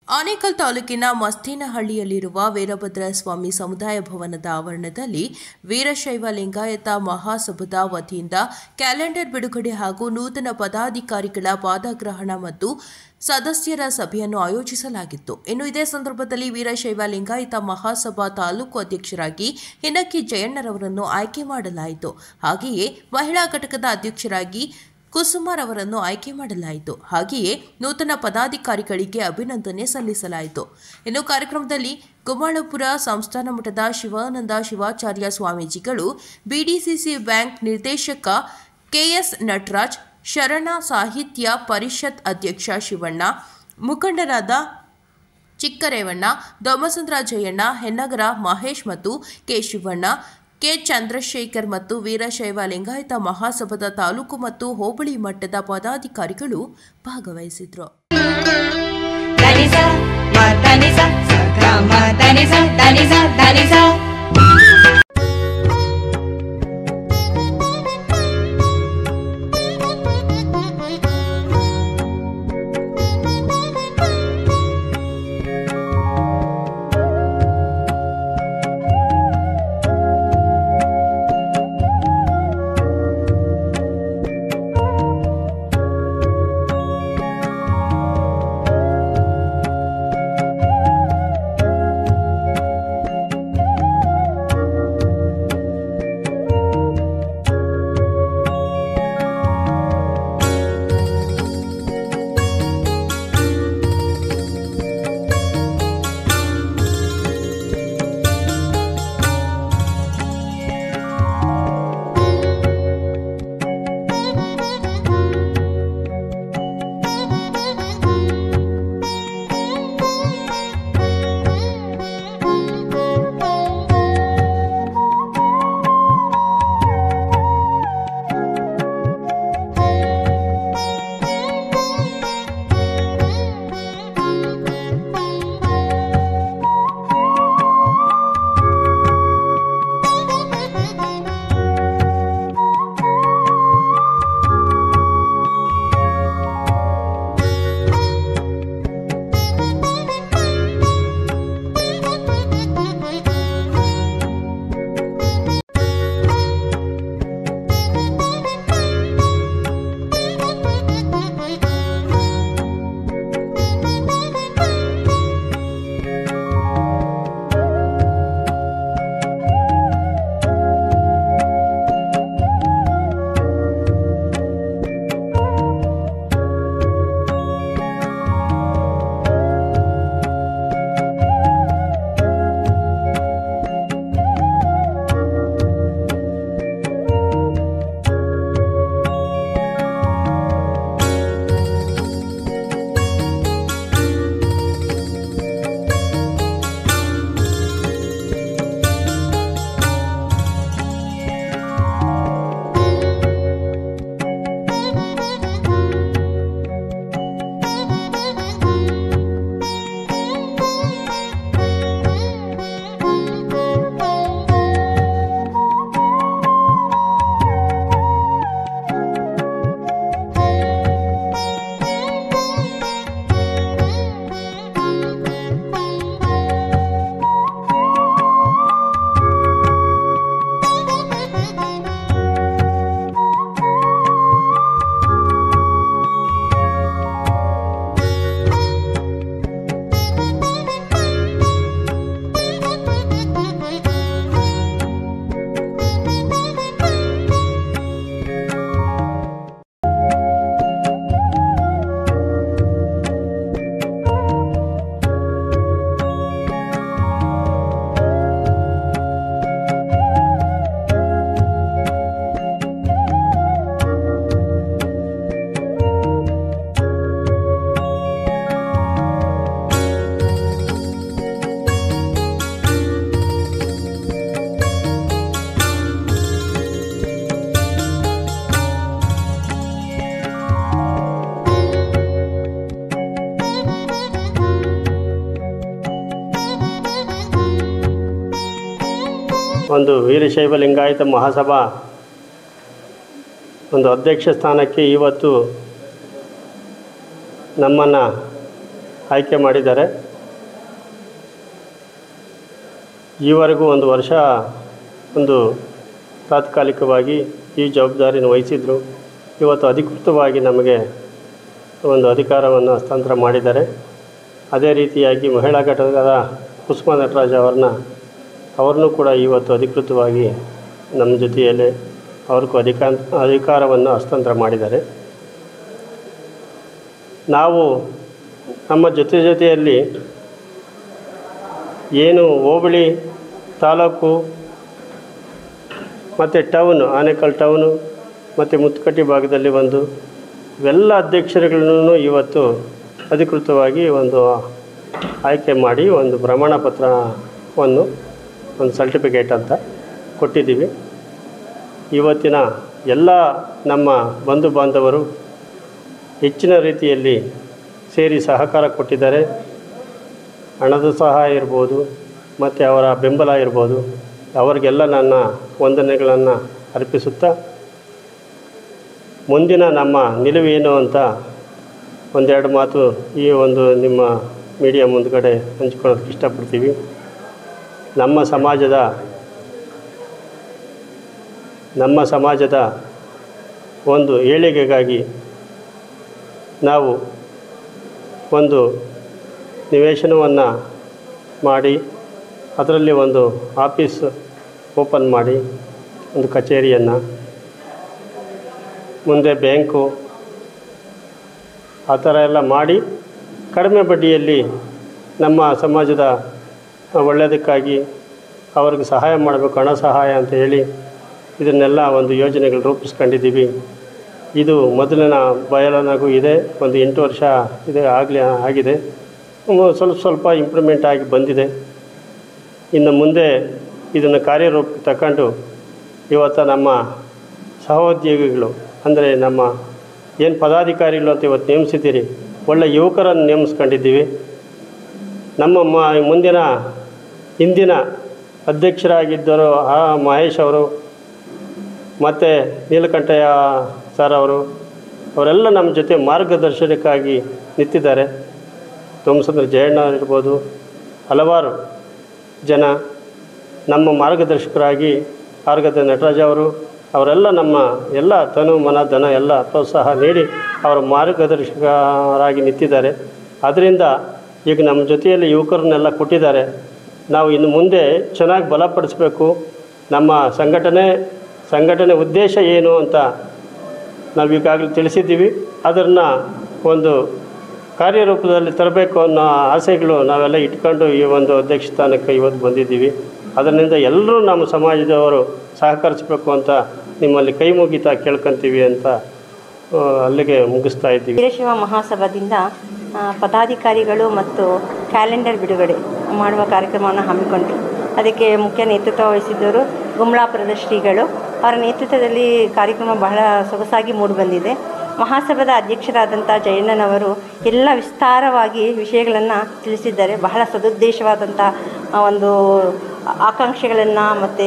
ಆನೇಕಲ್ ತಾಲೂಕಿನ ಮಸ್ತೇನಹಳ್ಳಿಯಲ್ಲಿರುವ ವೀರಭದ್ರ ಸ್ವಾಮಿ ಸಮುದಾಯ ಭವನದ ಆವರಣದಲ್ಲಿ ವೀರಶೈವ ಲಿಂಗಾಯತ ಮಹಾಸಭಾದ ವತಿಯಿಂದ ಕ್ಯಾಲೆಂಡರ್ ಬಿಡುಗಡೆ ಹಾಗೂ ನೂತನ ಪದಾಧಿಕಾರಿಗಳ ಪಾದಗ್ರಹಣ ಮತ್ತು ಸದಸ್ಯರ ಸಭೆಯನ್ನು ಆಯೋಜಿಸಲಾಗಿತ್ತು. ಇನ್ನು ಇದೇ ಸಂದರ್ಭದಲ್ಲಿ ವೀರಶೈವ ಲಿಂಗಾಯತ ಮಹಾಸಭಾ ತಾಲೂಕು ಅಧ್ಯಕ್ಷರಾಗಿ ಹಿನಕಿ ಜಯಣ್ಣರವರನ್ನು ಆಯ್ಕೆ ಮಾಡಲಾಯಿತು. ಹಾಗೆಯೇ ಮಹಿಳಾ ಘಟಕದ ಅಧ್ಯಕ್ಷರಾಗಿ ಕುಸುಮರವರನ್ನು ಆಯ್ಕೆ ಮಾಡಲಾಯಿತು. ಹಾಗೆಯೇ ನೂತನ ಪದಾಧಿಕಾರಿಗಳಿಗೆ ಅಭಿನಂದನೆ ಸಲ್ಲಿಸಲಾಯಿತು. ಇನ್ನು ಕಾರ್ಯಕ್ರಮದಲ್ಲಿ ಗುಮ್ಮಾಳಪುರ ಸಂಸ್ಥಾನ ಮಠದ ಶಿವಾನಂದ ಶಿವಾಚಾರ್ಯ ಸ್ವಾಮೀಜಿಗಳು, ಬಿಡಿಸಿಸಿ ಬ್ಯಾಂಕ್ ನಿರ್ದೇಶಕ ಕೆಎಸ್ ನಟರಾಜ್, ಶರಣ ಸಾಹಿತ್ಯ ಪರಿಷತ್ ಅಧ್ಯಕ್ಷ ಶಿವಣ್ಣ, ಮುಖಂಡರಾದ ಚಿಕ್ಕರೇವಣ್ಣ, ದೊಮ್ಮಸಂದ್ರ ಜಯಣ್ಣ, ಹೆನ್ನಗರ ಮಹೇಶ್ ಮತ್ತು ಕೆ ಶಿವಣ್ಣ, ಕೆ ಚಂದ್ರಶೇಖರ್ ಮತ್ತು ವೀರಶೈವ ಲಿಂಗಾಯತ ಮಹಾಸಭಾದ ತಾಲೂಕು ಮತ್ತು ಹೋಬಳಿ ಮಟ್ಟದ ಪದಾಧಿಕಾರಿಗಳು ಭಾಗವಹಿಸಿದ್ರು. ಒಂದು ವೀರಶೈವ ಲಿಂಗಾಯತ ಮಹಾಸಭಾ ಒಂದು ಅಧ್ಯಕ್ಷ ಸ್ಥಾನಕ್ಕೆ ಇವತ್ತು ನಮ್ಮನ್ನು ಆಯ್ಕೆ ಮಾಡಿದ್ದಾರೆ. ಈವರೆಗೂ 1 ವರ್ಷ ತಾತ್ಕಾಲಿಕವಾಗಿ ಈ ಜವಾಬ್ದಾರಿಯನ್ನು ವಹಿಸಿದ್ರು. ಇವತ್ತು ಅಧಿಕೃತವಾಗಿ ನಮಗೆ ಒಂದು ಅಧಿಕಾರವನ್ನು ಹಸ್ತಾಂತರ ಮಾಡಿದ್ದಾರೆ. ಅದೇ ರೀತಿಯಾಗಿ ಮಹಿಳಾ ಘಟಕದ ಕುಸುಮಾ ನಟರಾಜ್ ಅವ್ರನ್ನೂ ಕೂಡ ಇವತ್ತು ಅಧಿಕೃತವಾಗಿ ನಮ್ಮ ಜೊತೆಯಲ್ಲೇ ಅವ್ರಿಗೂ ಅಧಿಕಾರವನ್ನು ಹಸ್ತಾಂತರ ಮಾಡಿದ್ದಾರೆ. ನಾವು ನಮ್ಮ ಜೊತೆಯಲ್ಲಿ ಏನು ಹೋಬಳಿ, ತಾಲೂಕು ಮತ್ತು ಟೌನು, ಆನೇಕಲ್ ಟೌನು ಮತ್ತು ಮುತ್ಕಟ್ಟಿ ಭಾಗದಲ್ಲಿ ಇವೆಲ್ಲ ಅಧ್ಯಕ್ಷರುಗಳನ್ನು ಇವತ್ತು ಅಧಿಕೃತವಾಗಿ ಆಯ್ಕೆ ಮಾಡಿ ಪ್ರಮಾಣ ಪತ್ರವನ್ನು ಸರ್ಟಿಫಿಕೇಟ್ ಅಂತ ಕೊಟ್ಟಿದ್ದೀವಿ. ಇವತ್ತಿನ ಎಲ್ಲ ನಮ್ಮ ಬಂಧು ಬಾಂಧವರು ಹೆಚ್ಚಿನ ರೀತಿಯಲ್ಲಿ ಸೇರಿ ಸಹಕಾರ ಕೊಟ್ಟಿದ್ದಾರೆ. ಹಣದ ಸಹಾಯ ಇರ್ಬೋದು ಮತ್ತು ಅವರ ಬೆಂಬಲ ಇರ್ಬೋದು, ಅವರಿಗೆಲ್ಲ ನನ್ನ ವಂದನೆಗಳನ್ನು ಅರ್ಪಿಸುತ್ತಾ ಮುಂದಿನ ನಮ್ಮ ನಿಲುವೇನು ಅಂತ ಒಂದೆರಡು ಮಾತು ಈ ನಿಮ್ಮ ಮೀಡಿಯಾ ಮುಂದುಗಡೆ ಹಂಚ್ಕೊಳ್ಳೋದಕ್ಕೆ ಇಷ್ಟಪಡ್ತೀವಿ. ನಮ್ಮ ಸಮಾಜದ ಒಂದು ಏಳಿಗೆಗಾಗಿ ನಾವು ನಿವೇಶನವನ್ನು ಮಾಡಿ ಅದರಲ್ಲಿ ಆಫೀಸ್ ಓಪನ್ ಮಾಡಿ ಕಚೇರಿಯನ್ನು, ಮುಂದೆ ಬ್ಯಾಂಕು, ಆ ಥರ ಎಲ್ಲ ಮಾಡಿ ಕಡಿಮೆ ಬಡ್ಡಿಯಲ್ಲಿ ನಮ್ಮ ಸಮಾಜದ ಒಳ್ಳೆಯದಕ್ಕಾಗಿ ಅವ್ರಿಗೆ ಸಹಾಯ ಮಾಡಬೇಕು, ಹಣ ಸಹಾಯ ಅಂತ ಹೇಳಿ ಇದನ್ನೆಲ್ಲ ಯೋಜನೆಗಳು ರೂಪಿಸ್ಕೊಂಡಿದ್ದೀವಿ. ಇದು ಮೊದಲಿನ ಬಯಲನಾಗೂ ಇದೆ, 8 ವರ್ಷ ಇದೆ ಆಗಿದೆ. ಸ್ವಲ್ಪ ಇಂಪ್ರೂವ್ಮೆಂಟ್ ಆಗಿ ಬಂದಿದೆ. ಇನ್ನು ಮುಂದೆ ಇದನ್ನು ಕಾರ್ಯರೂಪಕ್ಕೆ ತಗೊಂಡು ಇವತ್ತು ನಮ್ಮ ಸಹೋದ್ಯೋಗಿಗಳು ಅಂದರೆ ನಮ್ಮ ಏನು ಪದಾಧಿಕಾರಿಗಳು ಅಂತ ಇವತ್ತು ನೇಮಿಸಿದ್ದೀರಿ, ಒಳ್ಳೆಯ ಯುವಕರನ್ನು ನೇಮಿಸ್ಕೊಂಡಿದ್ದೀವಿ. ನಮ್ಮ ಹಿಂದಿನ ಅಧ್ಯಕ್ಷರಾಗಿದ್ದರು ಮಹೇಶ್ ಅವರು ಮತ್ತು ನೀಲಕಂಠಯ್ಯ ಸರ್ ಅವರೆಲ್ಲ ನಮ್ಮ ಜೊತೆ ಮಾರ್ಗದರ್ಶನಕ್ಕಾಗಿ ನಿಂತಿದ್ದಾರೆ. ತೋಮಸಂದ್ರ ಜಯಣ್ಣ ಇರ್ಬೋದು, ಹಲವಾರು ಜನ ನಮ್ಮ ಮಾರ್ಗದರ್ಶಕರಾಗಿ ಆರ್ಗದ ನಟರಾಜ ಅವರೆಲ್ಲ ನಮ್ಮ ಎಲ್ಲ ತನು ಮನ ಧನ ಎಲ್ಲ ಪ್ರೋತ್ಸಾಹ ನೀಡಿ ಅವರ ಮಾರ್ಗದರ್ಶಕರಾಗಿ ನಿಂತಿದ್ದಾರೆ. ಆದ್ದರಿಂದ ಈಗ ನಮ್ಮ ಜೊತೆಯಲ್ಲಿ ಯುವಕರನ್ನೆಲ್ಲ ಕೊಟ್ಟಿದ್ದಾರೆ. ನಾವು ಇನ್ನು ಮುಂದೆ ಚೆನ್ನಾಗಿ ಬಲಪಡಿಸಬೇಕು. ನಮ್ಮ ಸಂಘಟನೆ ಉದ್ದೇಶ ಏನು ಅಂತ ನಾವು ಈಗಾಗಲೇ ತಿಳಿಸಿದ್ದೀವಿ. ಅದನ್ನು ಕಾರ್ಯರೂಪದಲ್ಲಿ ತರಬೇಕು ಅನ್ನೋ ಆಸೆಗಳು ನಾವೆಲ್ಲ ಇಟ್ಕೊಂಡು ಈ ಅಧ್ಯಕ್ಷ ಸ್ಥಾನಕ್ಕೆ ಇವತ್ತು ಬಂದಿದ್ದೀವಿ. ಅದರಿಂದ ಎಲ್ಲರೂ ನಮ್ಮ ಸಮಾಜದವರು ಸಹಕರಿಸಬೇಕು ಅಂತ ನಿಮ್ಮಲ್ಲಿ ಕೈ ಮುಗಿತಾ ಕೇಳ್ಕೊತೀವಿ ಅಂತ ಅಲ್ಲಿಗೆ ಮುಗಿಸ್ತಾ ಇದ್ದೀವಿ. ವೀರಶೈವ ಮಹಾಸಭಾದಿಂದ ಪದಾಧಿಕಾರಿಗಳು ಮತ್ತು ಕ್ಯಾಲೆಂಡರ್ ಬಿಡುಗಡೆ ಮಾಡುವ ಕಾರ್ಯಕ್ರಮವನ್ನು ಹಮ್ಮಿಕೊಂಡ್ರು. ಅದಕ್ಕೆ ಮುಖ್ಯ ನೇತೃತ್ವ ವಹಿಸಿದ್ದವರು ಗುಮ್ಲಾಪುರದ ಶ್ರೀಗಳು. ಅವರ ನೇತೃತ್ವದಲ್ಲಿ ಕಾರ್ಯಕ್ರಮ ಬಹಳ ಸೊಗಸಾಗಿ ಮೂಡಿಬಂದಿದೆ. ಮಹಾಸಭಾದ ಅಧ್ಯಕ್ಷರಾದಂಥ ಜಯಣ್ಣನವರು ಎಲ್ಲ ವಿಸ್ತಾರವಾಗಿ ವಿಷಯಗಳನ್ನು ತಿಳಿಸಿದ್ದಾರೆ. ಬಹಳ ಸದುದ್ದೇಶವಾದಂಥ ಆಕಾಂಕ್ಷೆಗಳನ್ನು ಮತ್ತು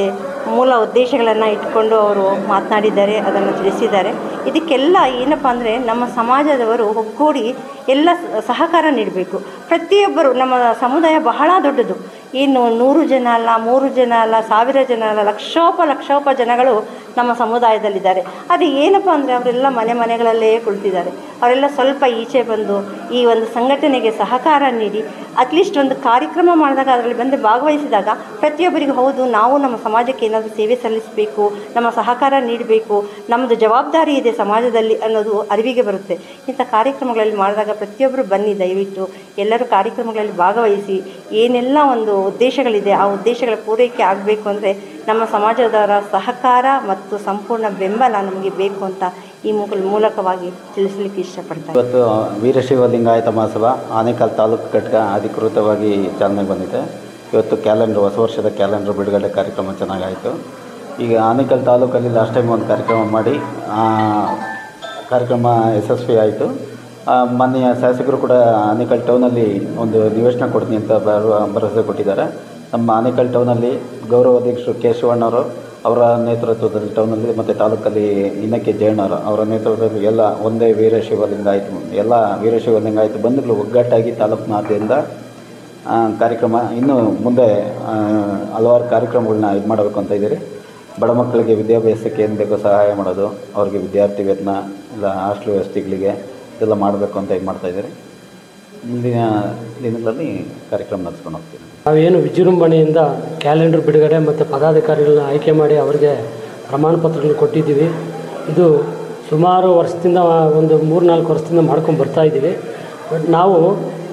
ಮೂಲ ಉದ್ದೇಶಗಳನ್ನು ಇಟ್ಕೊಂಡು ಅವರು ಮಾತನಾಡಿದ್ದಾರೆ, ಅದನ್ನು ತಿಳಿಸಿದ್ದಾರೆ. ಇದಕ್ಕೆಲ್ಲ ಏನಪ್ಪ ಅಂದರೆ ನಮ್ಮ ಸಮಾಜದವರು ಒಗ್ಗೂಡಿ ಎಲ್ಲ ಸಹಕಾರ ನೀಡಬೇಕು. ಪ್ರತಿಯೊಬ್ಬರು, ನಮ್ಮ ಸಮುದಾಯ ಬಹಳ ದೊಡ್ಡದು. ಏನು 100 ಜನ ಅಲ್ಲ, 3 ಜನ ಅಲ್ಲ, 1000 ಜನ ಅಲ್ಲ, ಲಕ್ಷೋಪ ಜನಗಳು ನಮ್ಮ ಸಮುದಾಯದಲ್ಲಿದ್ದಾರೆ. ಅದು ಏನಪ್ಪ ಅಂದರೆ ಅವರೆಲ್ಲ ಮನೆಗಳಲ್ಲೇ ಕುಳಿತಿದ್ದಾರೆ. ಅವರೆಲ್ಲ ಸ್ವಲ್ಪ ಈಚೆ ಬಂದು ಈ ಸಂಘಟನೆಗೆ ಸಹಕಾರ ನೀಡಿ ಅಟ್ಲೀಸ್ಟ್ ಕಾರ್ಯಕ್ರಮ ಮಾಡಿದಾಗ ಅದರಲ್ಲಿ ಬಂದು ಭಾಗವಹಿಸಿದಾಗ ಪ್ರತಿಯೊಬ್ಬರಿಗೂ ಹೌದು, ನಾವು ನಮ್ಮ ಸಮಾಜಕ್ಕೆ ಏನಾದರೂ ಸೇವೆ ಸಲ್ಲಿಸಬೇಕು, ನಮ್ಮ ಸಹಕಾರ ನೀಡಬೇಕು, ನಮ್ಮದು ಜವಾಬ್ದಾರಿ ಇದೆ ಸಮಾಜದಲ್ಲಿ ಅನ್ನೋದು ಅರಿವಿಗೆ ಬರುತ್ತೆ. ಇಂಥ ಕಾರ್ಯಕ್ರಮಗಳಲ್ಲಿ ಮಾಡಿದಾಗ ಪ್ರತಿಯೊಬ್ಬರು ಬನ್ನಿ, ದಯವಿಟ್ಟು ಎಲ್ಲರೂ ಕಾರ್ಯಕ್ರಮಗಳಲ್ಲಿ ಭಾಗವಹಿಸಿ. ಏನೆಲ್ಲ ಉದ್ದೇಶಗಳಿದೆ ಆ ಉದ್ದೇಶಗಳ ಪೂರೈಕೆ ಆಗಬೇಕು ಅಂದರೆ ನಮ್ಮ ಸಮಾಜದವರ ಸಹಕಾರ ಮತ್ತು ಸಂಪೂರ್ಣ ಬೆಂಬಲ ನಮಗೆ ಬೇಕು ಅಂತ ಈ ಮೂಲಕವಾಗಿ ತಿಳಿಸಲಿಕ್ಕೆ ಇಷ್ಟಪಡ್ತಾರೆ. ಇವತ್ತು ವೀರಶೈವ ಲಿಂಗಾಯತ ಮಹಾಸಭಾ ಆನೇಕಲ್ ತಾಲೂಕು ಘಟಕ ಅಧಿಕೃತವಾಗಿ ಚಾಲನೆಗೆ ಬಂದಿದೆ. ಇವತ್ತು ಹೊಸ ವರ್ಷದ ಕ್ಯಾಲೆಂಡರ್ ಬಿಡುಗಡೆ ಕಾರ್ಯಕ್ರಮ ಚೆನ್ನಾಗಾಯಿತು. ಈಗ ಆನೇಕಲ್ ತಾಲೂಕಲ್ಲಿ ಲಾಸ್ಟ್ ಟೈಮ್ ಒಂದು ಕಾರ್ಯಕ್ರಮ ಮಾಡಿ ಕಾರ್ಯಕ್ರಮ ಯಶಸ್ವಿ ಆಯಿತು. ಮಾನ್ಯ ಶಾಸಕರು ಕೂಡ ಆನೇಕಲ್ ಟೌನಲ್ಲಿ ಒಂದು ನಿವೇಶನ ಕೊಡ್ತೀನಿ ಅಂತ ಭರವಸೆ ಕೊಟ್ಟಿದ್ದಾರೆ. ನಮ್ಮ ಆನೇಕಲ್ ಟೌನಲ್ಲಿ ಗೌರವ ಅಧ್ಯಕ್ಷರು ಕೆ ಶಿವಣ್ಣವರು ಅವರ ನೇತೃತ್ವದಲ್ಲಿ ಟೌನಲ್ಲಿ ಮತ್ತು ತಾಲೂಕಲ್ಲಿ ಇನ್ನಕ್ಕೆ ಜಯಣ್ಣವರು ಅವರ ನೇತೃತ್ವದಲ್ಲಿ ಎಲ್ಲ ಒಂದೇ ವೀರಶೈವ ಲಿಂಗಾಯತ ಎಲ್ಲ ವೀರಶೈವ ಲಿಂಗಾಯತ ಬಂಧುಗಳು ಒಗ್ಗಟ್ಟಾಗಿ ತಾಲೂಕಿನಾದ್ಯಂತ ಕಾರ್ಯಕ್ರಮ ಇನ್ನು ಮುಂದೆ ಹಲವಾರು ಕಾರ್ಯಕ್ರಮಗಳನ್ನ ಇದು ಮಾಡಬೇಕು ಅಂತ ಇದ್ದೀರಿ. ಬಡ ಮಕ್ಕಳಿಗೆ ವಿದ್ಯಾಭ್ಯಾಸಕ್ಕೆ ಏನು ಬೇಕೋ ಸಹಾಯ ಮಾಡೋದು, ಅವ್ರಿಗೆ ವಿದ್ಯಾರ್ಥಿ ವೇತನ ಇಲ್ಲ ಹಾಸ್ಟೆಲ್ ವ್ಯವಸ್ಥೆಗಳಿಗೆ ಇದೆಲ್ಲ ಮಾಡಬೇಕು ಅಂತ ಇದು ಮಾಡ್ತಾಯಿದ್ದೀರಿ. ಮುಂದಿನ ದಿನಗಳಲ್ಲಿ ಕಾರ್ಯಕ್ರಮ ನಡೆಸ್ಕೊಂಡು ಹೋಗ್ತೀವಿ. ನಾವೇನು ವಿಜೃಂಭಣೆಯಿಂದ ಕ್ಯಾಲೆಂಡರ್ ಬಿಡುಗಡೆ ಮತ್ತು ಪದಾಧಿಕಾರಿಗಳನ್ನ ಆಯ್ಕೆ ಮಾಡಿ ಅವರಿಗೆ ಪ್ರಮಾಣ ಪತ್ರಗಳನ್ನು ಕೊಟ್ಟಿದ್ದೀವಿ. ಇದು ಸುಮಾರು ವರ್ಷದಿಂದ ಒಂದು 3-4 ವರ್ಷದಿಂದ ಮಾಡ್ಕೊಂಡು ಬರ್ತಾಯಿದ್ದೀವಿ. ಬಟ್ ನಾವು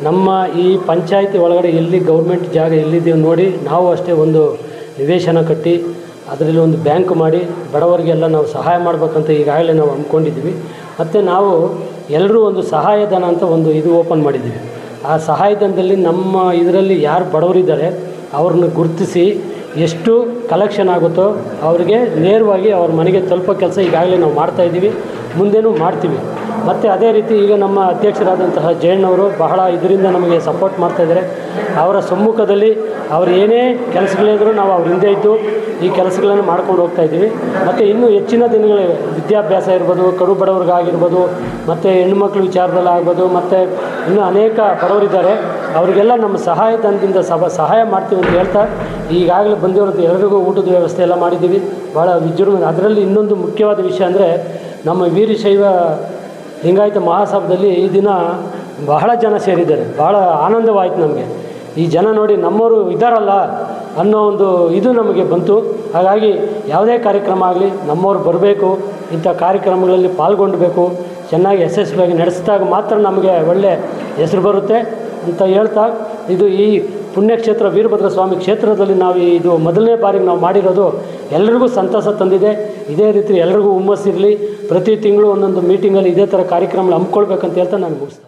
ನಮ್ಮ ಈ ಪಂಚಾಯಿತಿ ಒಳಗಡೆ ಎಲ್ಲಿ ಗೌರ್ಮೆಂಟ್ ಜಾಗ ಎಲ್ಲಿದ್ದೀವಿ ನೋಡಿ ನಾವು ಅಷ್ಟೇ ಒಂದು ನಿವೇಶನ ಕಟ್ಟಿ ಅದರಲ್ಲಿ ಒಂದು ಬ್ಯಾಂಕ್ ಮಾಡಿ ಬಡವರಿಗೆಲ್ಲ ನಾವು ಸಹಾಯ ಮಾಡಬೇಕಂತ ಈಗಾಗಲೇ ನಾವು ಅಂದ್ಕೊಂಡಿದ್ದೀವಿ. ಮತ್ತು ನಾವು ಎಲ್ಲರೂ ಒಂದು ಸಹಾಯಧನ ಅಂತ ಒಂದು ಇದು ಓಪನ್ ಮಾಡಿದ್ದೀವಿ. ಆ ಸಹಾಯಧನದಲ್ಲಿ ನಮ್ಮ ಇದರಲ್ಲಿ ಯಾರು ಬಡವರಿದ್ದಾರೆ ಅವ್ರನ್ನ ಗುರುತಿಸಿ ಎಷ್ಟು ಕಲೆಕ್ಷನ್ ಆಗುತ್ತೋ ಅವರಿಗೆ ನೇರವಾಗಿ ಅವ್ರ ಮನೆಗೆ ತಲುಪೋ ಕೆಲಸ ಈಗಾಗಲೇ ನಾವು ಮಾಡ್ತಾಯಿದ್ದೀವಿ, ಮುಂದೇನೂ ಮಾಡ್ತೀವಿ. ಮತ್ತು ಅದೇ ರೀತಿ ಈಗ ನಮ್ಮ ಅಧ್ಯಕ್ಷರಾದಂತಹ ಜಯಣ್ಣವರು ಬಹಳ ಇದರಿಂದ ನಮಗೆ ಸಪೋರ್ಟ್ ಮಾಡ್ತಾಯಿದ್ದಾರೆ. ಅವರ ಸಮ್ಮುಖದಲ್ಲಿ ಅವ್ರು ಏನೇ ಕೆಲಸಗಳಿದ್ರೂ ನಾವು ಅವ್ರ ಹಿಂದೆ ಇದ್ದು ಈ ಕೆಲಸಗಳನ್ನು ಮಾಡ್ಕೊಂಡು ಹೋಗ್ತಾಯಿದ್ದೀವಿ. ಮತ್ತು ಇನ್ನೂ ಹೆಚ್ಚಿನ ದಿನಗಳಿವೆ. ವಿದ್ಯಾಭ್ಯಾಸ ಇರ್ಬೋದು, ಕಡು ಬಡವ್ರಿಗಾಗಿರ್ಬೋದು, ಮತ್ತು ಹೆಣ್ಣುಮಕ್ಳ ವಿಚಾರದಲ್ಲಿ ಆಗ್ಬೋದು, ಮತ್ತು ಇನ್ನೂ ಅನೇಕ ಬಡವರಿದ್ದಾರೆ. ಅವರಿಗೆಲ್ಲ ನಮ್ಮ ಸಹಾಯಧನದಿಂದ ಸಹಾಯ ಮಾಡ್ತೀವಿ ಅಂತ ಹೇಳ್ತಾ ಈಗಾಗಲೇ ಬಂದಿರೋದು ಎಲ್ಲರಿಗೂ ಊಟದ ವ್ಯವಸ್ಥೆ ಎಲ್ಲ ಮಾಡಿದ್ದೀವಿ. ಭಾಳ ವಿಜೃಂಭಣೆ. ಅದರಲ್ಲಿ ಇನ್ನೊಂದು ಮುಖ್ಯವಾದ ವಿಷಯ ಅಂದರೆ ನಮ್ಮ ವೀರಶೈವ ಲಿಂಗಾಯತ ಮಹಾಸಭಾದಲ್ಲಿ ಈ ದಿನ ಬಹಳ ಜನ ಸೇರಿದ್ದಾರೆ. ಭಾಳ ಆನಂದವಾಯಿತು ನಮಗೆ. ಈ ಜನ ನೋಡಿ ನಮ್ಮವರು ಇದ್ದಾರಲ್ಲ ಅನ್ನೋ ಒಂದು ಇದು ನಮಗೆ ಬಂತು. ಹಾಗಾಗಿ ಯಾವುದೇ ಕಾರ್ಯಕ್ರಮ ಆಗಲಿ ನಮ್ಮವ್ರು ಬರಬೇಕು, ಇಂಥ ಕಾರ್ಯಕ್ರಮಗಳಲ್ಲಿ ಪಾಲ್ಗೊಳ್ಬೇಕು, ಚೆನ್ನಾಗಿ ಯಶಸ್ವಿಯಾಗಿ ನಡೆಸಿದಾಗ ಮಾತ್ರ ನಮಗೆ ಒಳ್ಳೆಯ ಹೆಸರು ಬರುತ್ತೆ ಅಂತ ಹೇಳ್ತಾ, ಇದು ಈ ಪುಣ್ಯಕ್ಷೇತ್ರ ವೀರಭದ್ರ ಸ್ವಾಮಿ ಕ್ಷೇತ್ರದಲ್ಲಿ ನಾವು ಇದು ಮೊದಲನೇ ಬಾರಿಗೆ ನಾವು ಮಾಡಿರೋದು ಎಲ್ಲರಿಗೂ ಸಂತಸ ತಂದಿದೆ. ಇದೇ ರೀತಿ ಎಲ್ರಿಗೂ ಹುಮ್ಮಸ್ಸಿರಲಿ. ಪ್ರತಿ ತಿಂಗಳು ಒಂದೊಂದು ಮೀಟಿಂಗಲ್ಲಿ ಇದೇ ಥರ ಕಾರ್ಯಕ್ರಮ ಹಮ್ಮಿಕೊಳ್ಬೇಕಂತ ಹೇಳ್ತಾ ನಾನು ಮುಗಿಸ್ತೇನೆ.